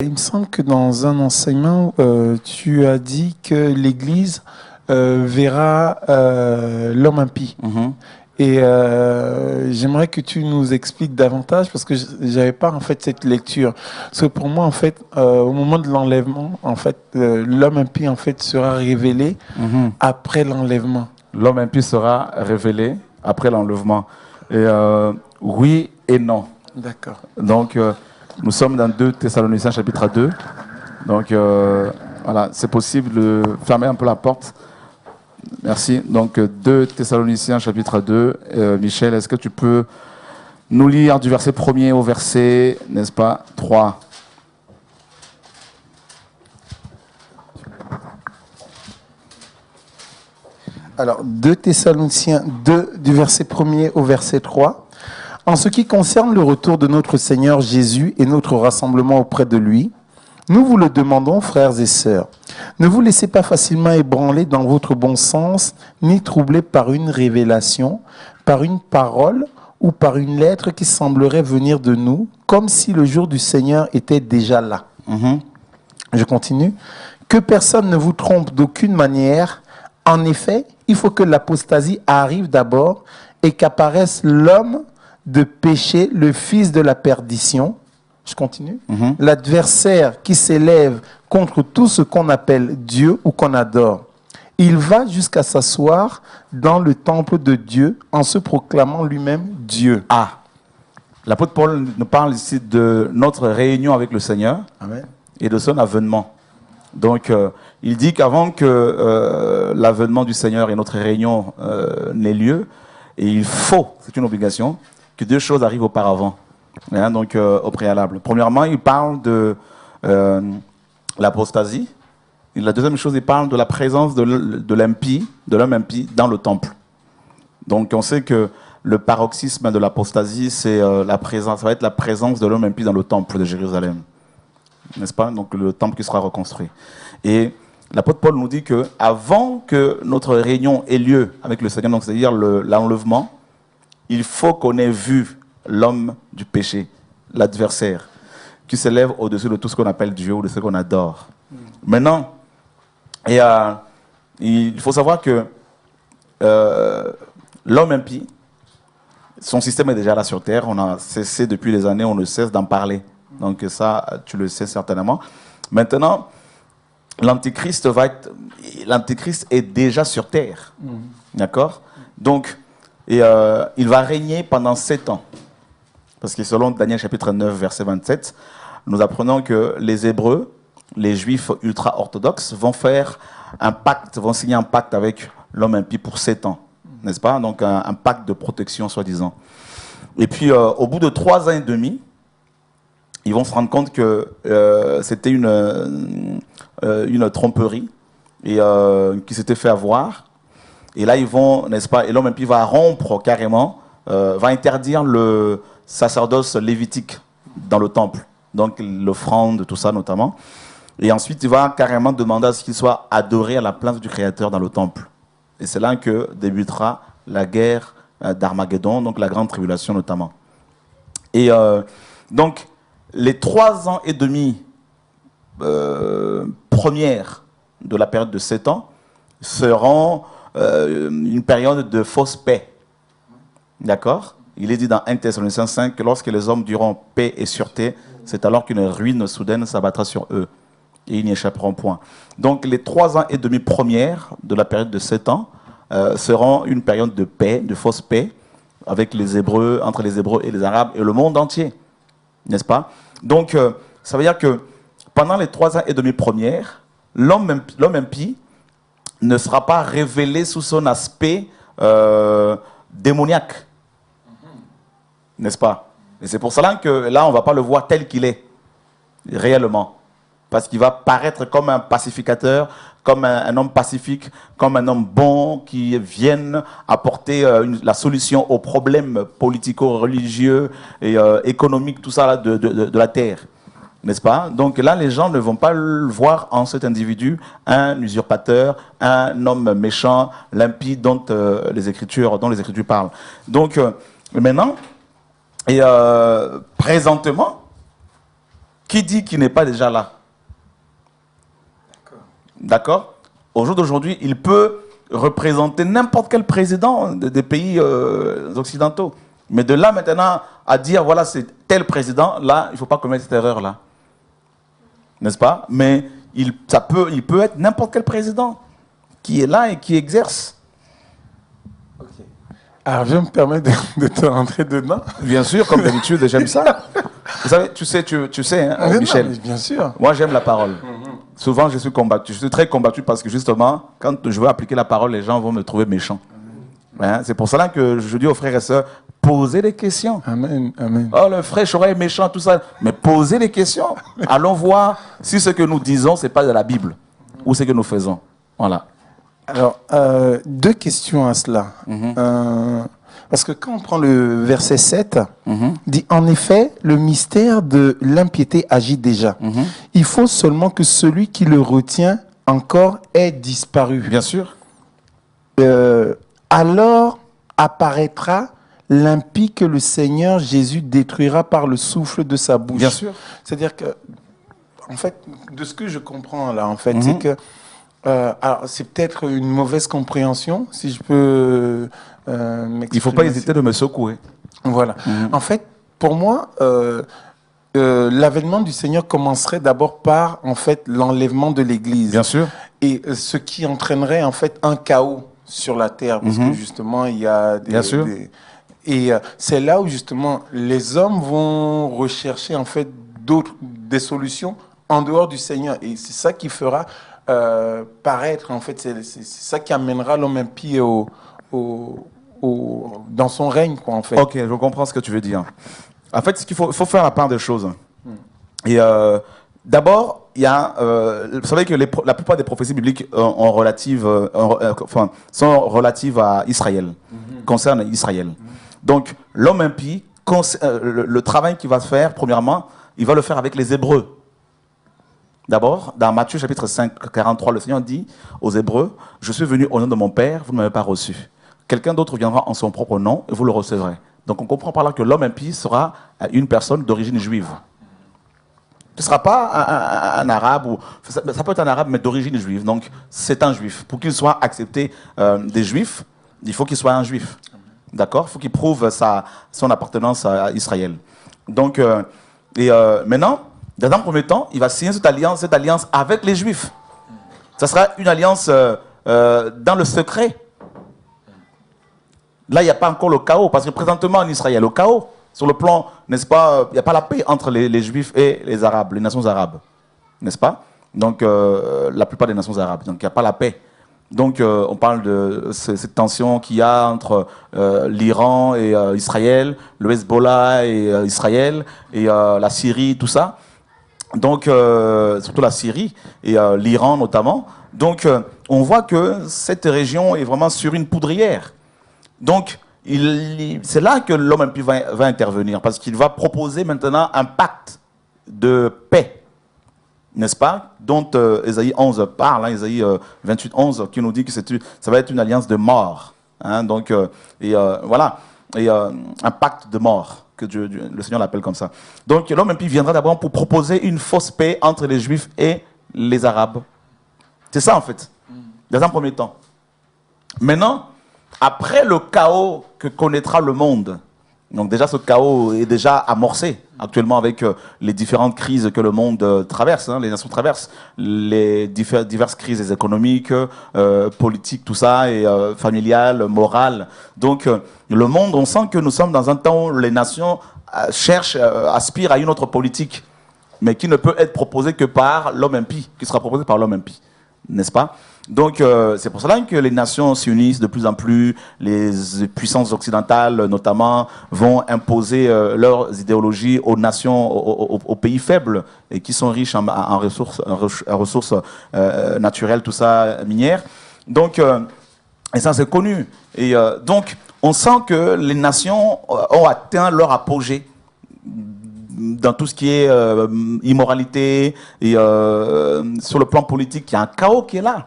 Il me semble que dans un enseignement, tu as dit que l'Église verra l'homme impie. Et j'aimerais que tu nous expliques davantage parce que j'avais pas en fait cette lecture. Parce que pour moi en fait, au moment de l'enlèvement, en fait, l'homme impie en fait sera révélé après l'enlèvement. L'homme impie sera révélé après l'enlèvement. Et oui et non. D'accord. Donc nous sommes dans 2 Thessaloniciens chapitre 2. Donc voilà, c'est possible de fermer un peu la porte. Merci. Donc 2 Thessaloniciens chapitre 2. Michel, est-ce que tu peux nous lire du verset 1er au verset, n'est-ce pas, 3? Alors, 2 Thessaloniciens 2, du verset 1er au verset 3. En ce qui concerne le retour de notre Seigneur Jésus et notre rassemblement auprès de lui, nous vous le demandons, frères et sœurs. Ne vous laissez pas facilement ébranler dans votre bon sens, ni troubler par une révélation, par une parole ou par une lettre qui semblerait venir de nous, comme si le jour du Seigneur était déjà là. Je continue. Que personne ne vous trompe d'aucune manière. En effet, il faut que l'apostasie arrive d'abord et qu'apparaisse l'homme de péché, le fils de la perdition. Je continue. L'adversaire qui s'élève contre tout ce qu'on appelle Dieu ou qu'on adore. Il va jusqu'à s'asseoir dans le temple de Dieu en se proclamant lui-même Dieu. Ah, l'apôtre Paul nous parle ici de notre réunion avec le Seigneur. Amen. Et de son avènement. Donc, il dit qu'avant que l'avènement du Seigneur et notre réunion n'ait lieu, et il faut, c'est une obligation, que 2 choses arrivent auparavant, hein, donc au préalable. Premièrement, il parle de l'apostasie. Et la deuxième chose, il parle de la présence de l'impie, de l'homme impie dans le temple. Donc, on sait que le paroxysme de l'apostasie, c'est la présence, ça va être la présence de l'homme impie dans le temple de Jérusalem. N'est-ce pas? Donc le temple qui sera reconstruit. Et l'apôtre Paul nous dit que avant que notre réunion ait lieu avec le Seigneur, donc c'est-à-dire l'enlèvement, il faut qu'on ait vu l'homme du péché, l'adversaire, qui s'élève au-dessus de tout ce qu'on appelle Dieu ou de ce qu'on adore. Maintenant, il faut savoir que l'homme impie, son système est déjà là sur terre. On a cessé depuis des années, on ne cesse d'en parler. Donc ça, tu le sais certainement. Maintenant, l'Antichrist est déjà sur terre. D'accord? Donc, il va régner pendant 7 ans. Parce que selon Daniel chapitre 9, verset 27, nous apprenons que les Hébreux, les Juifs ultra-orthodoxes, vont faire un pacte, vont signer un pacte avec l'homme impie pour 7 ans. N'est-ce pas? Donc un pacte de protection, soi-disant. Et puis, au bout de 3 ans et demi, ils vont se rendre compte que c'était une tromperie et qui s'était fait avoir. Et là, ils vont, n'est-ce pas, et l'homme impie va rompre carrément, va interdire le sacerdoce lévitique dans le temple. Donc l'offrande, tout ça notamment. Et ensuite, il va carrément demander à ce qu'il soit adoré à la place du Créateur dans le temple. Et c'est là que débutera la guerre d'Armageddon, donc la grande tribulation notamment. Et donc, les 3 ans et demi premières de la période de 7 ans seront une période de fausse paix. D'accord? Il est dit dans 1 Thessaloniciens 5 que lorsque les hommes diront paix et sûreté, c'est alors qu'une ruine soudaine s'abattra sur eux. Et ils n'y échapperont point. Donc les 3 ans et demi premières de la période de 7 ans seront une période de paix, de fausse paix, avec les Hébreux, entre les Hébreux et les Arabes et le monde entier. N'est-ce pas? Donc, ça veut dire que pendant les 3 ans et demi premières, l'homme impie ne sera pas révélé sous son aspect démoniaque. N'est-ce pas? Et c'est pour cela que là, on ne va pas le voir tel qu'il est, réellement. Parce qu'il va paraître comme un pacificateur, comme un homme pacifique, comme un homme bon qui vienne apporter la solution aux problèmes politico-religieux et économiques, tout ça là, de la terre. N'est-ce pas? Donc là, les gens ne vont pas le voir en cet individu un usurpateur, un homme méchant, l'impie dont les Écritures parlent. Donc maintenant, et présentement, Qui dit qu'il n'est pas déjà là? D'accord? Au jour d'aujourd'hui, il peut représenter n'importe quel président des pays occidentaux. Mais de là maintenant à dire, voilà, c'est tel président, là, il ne faut pas commettre cette erreur-là. N'est-ce pas? Mais il peut être n'importe quel président qui est là et qui exerce. Okay. Alors, je me permets de te rentrer dedans. Bien sûr, comme d'habitude, j'aime ça. Vous savez, tu sais hein, Michel. Non, bien sûr. Moi, j'aime la parole. Souvent, je suis combattu. Je suis très combattu parce que justement, quand je veux appliquer la parole, les gens vont me trouver méchant. Hein? C'est pour cela que je dis aux frères et sœurs, posez des questions. Amen, amen. Oh, le frère Chora est méchant, tout ça. Mais posez des questions. Allons voir si ce que nous disons, ce n'est pas de la Bible ou ce que nous faisons. Voilà. Alors, deux questions à cela. Parce que quand on prend le verset 7, dit « En effet, le mystère de l'impiété agit déjà. Il faut seulement que celui qui le retient encore ait disparu. » Bien sûr. Alors apparaîtra l'impie que le Seigneur Jésus détruira par le souffle de sa bouche. Bien sûr. C'est-à-dire que, en fait, de ce que je comprends là, en fait, c'est que, alors c'est peut-être une mauvaise compréhension, si je peux m'exprimer. Il ne faut pas hésiter de me secouer. Voilà. En fait, pour moi, l'avènement du Seigneur commencerait d'abord par, en fait, l'enlèvement de l'Église. Bien sûr. Et ce qui entraînerait, en fait, un chaos sur la terre, parce que justement, il y a des... Bien sûr. Et c'est là où, justement, les hommes vont rechercher, en fait, des solutions en dehors du Seigneur. Et c'est ça qui fera paraître, en fait, c'est ça qui amènera l'homme impie dans son règne, quoi, en fait. Ok, je comprends ce que tu veux dire. En fait, il faut faire la part des choses. Et d'abord, il y a, vous savez que la plupart des prophéties bibliques sont relatives à Israël, concernent Israël. Donc, l'homme impie, le travail qu'il va faire, premièrement, il va le faire avec les Hébreux. D'abord, dans Matthieu chapitre 5, 43, le Seigneur dit aux Hébreux, « Je suis venu au nom de mon Père, vous ne m'avez pas reçu. Quelqu'un d'autre viendra en son propre nom et vous le recevrez. » Donc on comprend par là que l'homme impie sera une personne d'origine juive. Ce ne sera pas un arabe, ou ça peut être un arabe mais d'origine juive. Donc c'est un juif. Pour qu'il soit accepté des juifs, il faut qu'il soit un juif. D'accord? Il faut qu'il prouve son appartenance à Israël. Donc, maintenant, dans un premier temps, il va signer cette alliance avec les juifs. Ça sera une alliance dans le secret. Là, il n'y a pas encore le chaos, parce que présentement en Israël, il y a le chaos. Sur le plan, n'est-ce pas, il n'y a pas la paix entre les Juifs et les Arabes, les nations arabes. N'est-ce pas? Donc, la plupart des nations arabes. Donc, il n'y a pas la paix. Donc, on parle de cette tension qu'il y a entre l'Iran et Israël, le Hezbollah et Israël, et la Syrie, tout ça. Donc, surtout la Syrie et l'Iran notamment. Donc, on voit que cette région est vraiment sur une poudrière. Donc, c'est là que l'homme impie va intervenir, parce qu'il va proposer maintenant un pacte de paix, n'est-ce pas? Dont Ésaïe 11 parle, hein, Ésaïe 28, 11, qui nous dit que ça va être une alliance de mort. Hein, donc, voilà, et un pacte de mort, que le Seigneur l'appelle comme ça. Donc, l'homme impie viendra d'abord pour proposer une fausse paix entre les Juifs et les Arabes. C'est ça, en fait, dans un premier temps. Maintenant, après le chaos que connaîtra le monde, donc déjà ce chaos est déjà amorcé actuellement avec les différentes crises que le monde traverse, hein, les nations traversent, les diverses crises économiques, politiques, tout ça, et familiales, morales. Donc le monde, on sent que nous sommes dans un temps où les nations aspirent à une autre politique, mais qui ne peut être proposée que par l'homme impie, qui sera proposée par l'homme impie, n'est-ce pas? Donc, c'est pour cela que les nations s'unissent de plus en plus, les puissances occidentales notamment vont imposer leurs idéologies aux nations, aux pays faibles et qui sont riches en ressources naturelles, tout ça, minières. Donc, et ça c'est connu. Et donc, on sent que les nations ont atteint leur apogée dans tout ce qui est immoralité et sur le plan politique, il y a un chaos qui est là.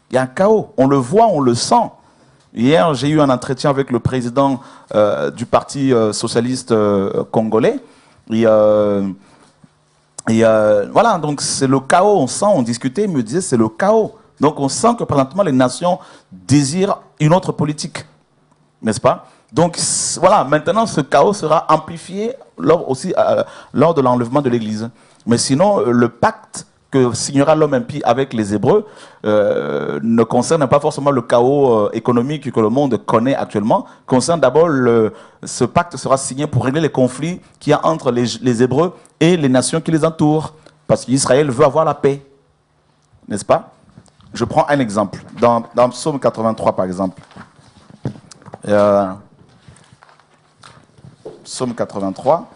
Il y a un chaos, on le voit, on le sent. Hier, j'ai eu un entretien avec le président du Parti socialiste congolais. Et Et voilà, donc c'est le chaos, on sent, on discutait, il me disait c'est le chaos. Donc on sent que présentement les nations désirent une autre politique, n'est-ce pas? Donc voilà, maintenant ce chaos sera amplifié lors de l'enlèvement de l'Église. Mais sinon, le pacte que signera l'homme impie avec les Hébreux ne concerne pas forcément le chaos économique que le monde connaît actuellement, concerne d'abord ce pacte sera signé pour régler les conflits qu'il y a entre les Hébreux et les nations qui les entourent, parce qu'Israël veut avoir la paix, n'est-ce pas? Je prends un exemple, dans Psaume 83 par exemple. Psaume 83,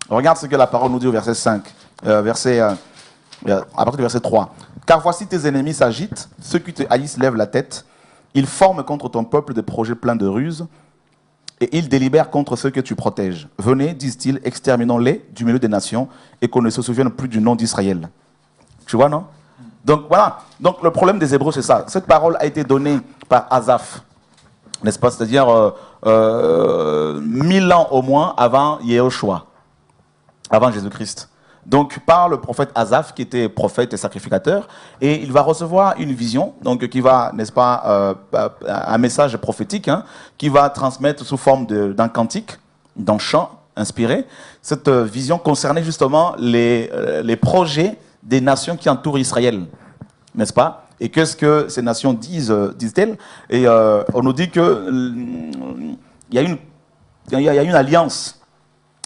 regarde ce que la parole nous dit au verset 5, à partir du verset 3. Car voici tes ennemis s'agitent, ceux qui te haïssent lèvent la tête, ils forment contre ton peuple des projets pleins de ruses, et ils délibèrent contre ceux que tu protèges. Venez, disent-ils, exterminons-les du milieu des nations, et qu'on ne se souvienne plus du nom d'Israël. Tu vois, non? Donc voilà, donc le problème des Hébreux, c'est ça. Cette parole a été donnée par Asaph, n'est-ce pas? C'est-à-dire 1000 ans au moins avant Yehoshua, avant Jésus-Christ. Donc par le prophète Asaph, qui était prophète et sacrificateur, et il va recevoir une vision, donc qui va, n'est-ce pas, un message prophétique, hein, qui va transmettre sous forme d'un cantique, d'un chant inspiré. Cette vision concernait justement les projets des nations qui entourent Israël, n'est-ce pas? Et qu'est-ce que ces nations disent-elles? Et on nous dit qu'il y a une alliance.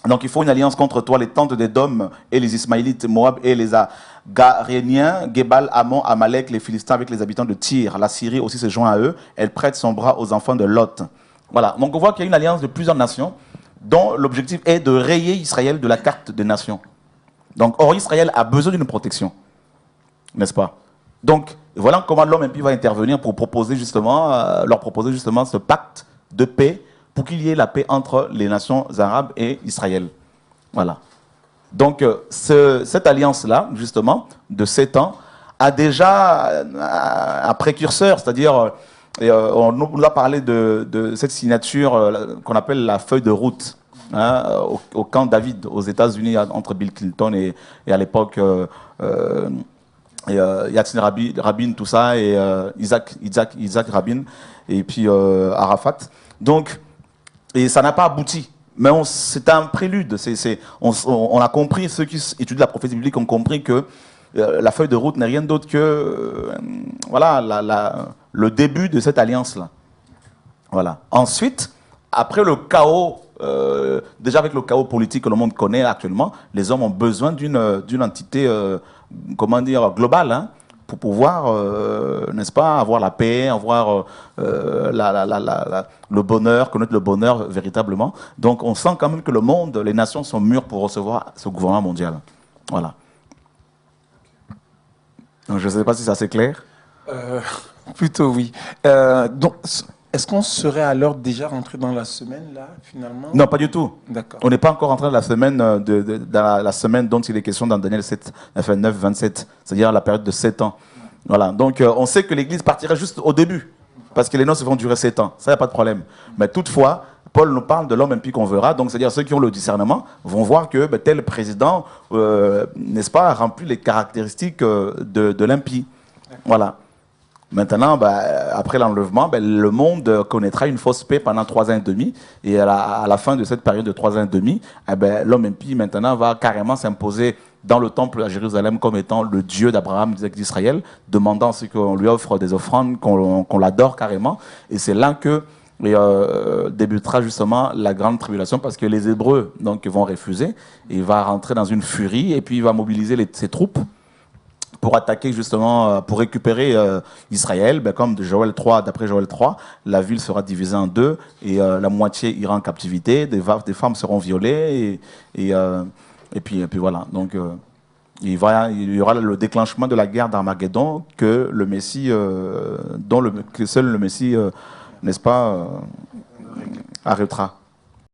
Donc il faut une alliance contre toi, les tentes d'Édom et les Ismaélites, Moab et les Agaréniens, Gebal, Ammon, Amalek, les Philistins avec les habitants de Tyr. La Syrie aussi se joint à eux. Elle prête son bras aux enfants de Lot. Voilà. Donc on voit qu'il y a une alliance de plusieurs nations dont l'objectif est de rayer Israël de la carte des nations. Donc, or, Israël a besoin d'une protection, n'est-ce pas? Donc, voilà comment l'homme impie va intervenir pour proposer leur proposer justement ce pacte de paix pour qu'il y ait la paix entre les nations arabes et Israël. Voilà. Donc, cette alliance-là, justement, de 7 ans, a déjà un précurseur, c'est-à-dire, on nous a parlé de cette signature qu'on appelle la feuille de route. Hein, au camp David, aux États-Unis, entre Bill Clinton et à l'époque Yitzhak Rabin, tout ça, et Isaac Rabin, et puis Arafat. Donc, et ça n'a pas abouti. Mais c'est un prélude. On a compris, ceux qui étudient la prophétie biblique ont compris que la feuille de route n'est rien d'autre que voilà, le début de cette alliance-là. Voilà. Ensuite, après le chaos, déjà avec le chaos politique que le monde connaît actuellement, les hommes ont besoin d'une entité, comment dire, globale, hein, pour pouvoir, n'est-ce pas, avoir la paix, avoir le bonheur, connaître le bonheur véritablement. Donc on sent quand même que le monde, les nations sont mûres pour recevoir ce gouvernement mondial. Voilà. Donc, je ne sais pas si ça c'est clair. Plutôt oui. Donc, est-ce qu'on serait alors déjà rentré dans la semaine, là, finalement? Non, pas du tout. D'accord. On n'est pas encore rentré dans la semaine, dans la semaine dont il est question dans Daniel 7, 9, 27, c'est-à-dire la période de 7 ans. Voilà. Donc, on sait que l'Église partirait juste au début, parce que les noces vont durer 7 ans. Ça, il n'y a pas de problème. Mais toutefois, Paul nous parle de l'homme impie qu'on verra. Donc, c'est-à-dire ceux qui ont le discernement vont voir que tel président, n'est-ce pas, remplit les caractéristiques de l'impie. Voilà. Maintenant, après l'enlèvement, le monde connaîtra une fausse paix pendant 3 ans et demi. Et à la fin de cette période de 3 ans et demi, l'homme impie maintenant va carrément s'imposer dans le temple à Jérusalem comme étant le Dieu d'Abraham, d'Israël, demandant ce qu'on lui offre des offrandes, qu'on l'adore carrément. Et c'est là que débutera justement la grande tribulation, parce que les Hébreux donc, vont refuser. Et il va rentrer dans une furie et puis il va mobiliser ses troupes pour attaquer justement, pour récupérer Israël. Comme d'après Joël 3, la ville sera divisée en 2 et la moitié ira en captivité, des femmes seront violées et puis voilà. Donc il y aura le déclenchement de la guerre d'Armageddon que le Messie, que seul le Messie, n'est-ce pas, arrêtera.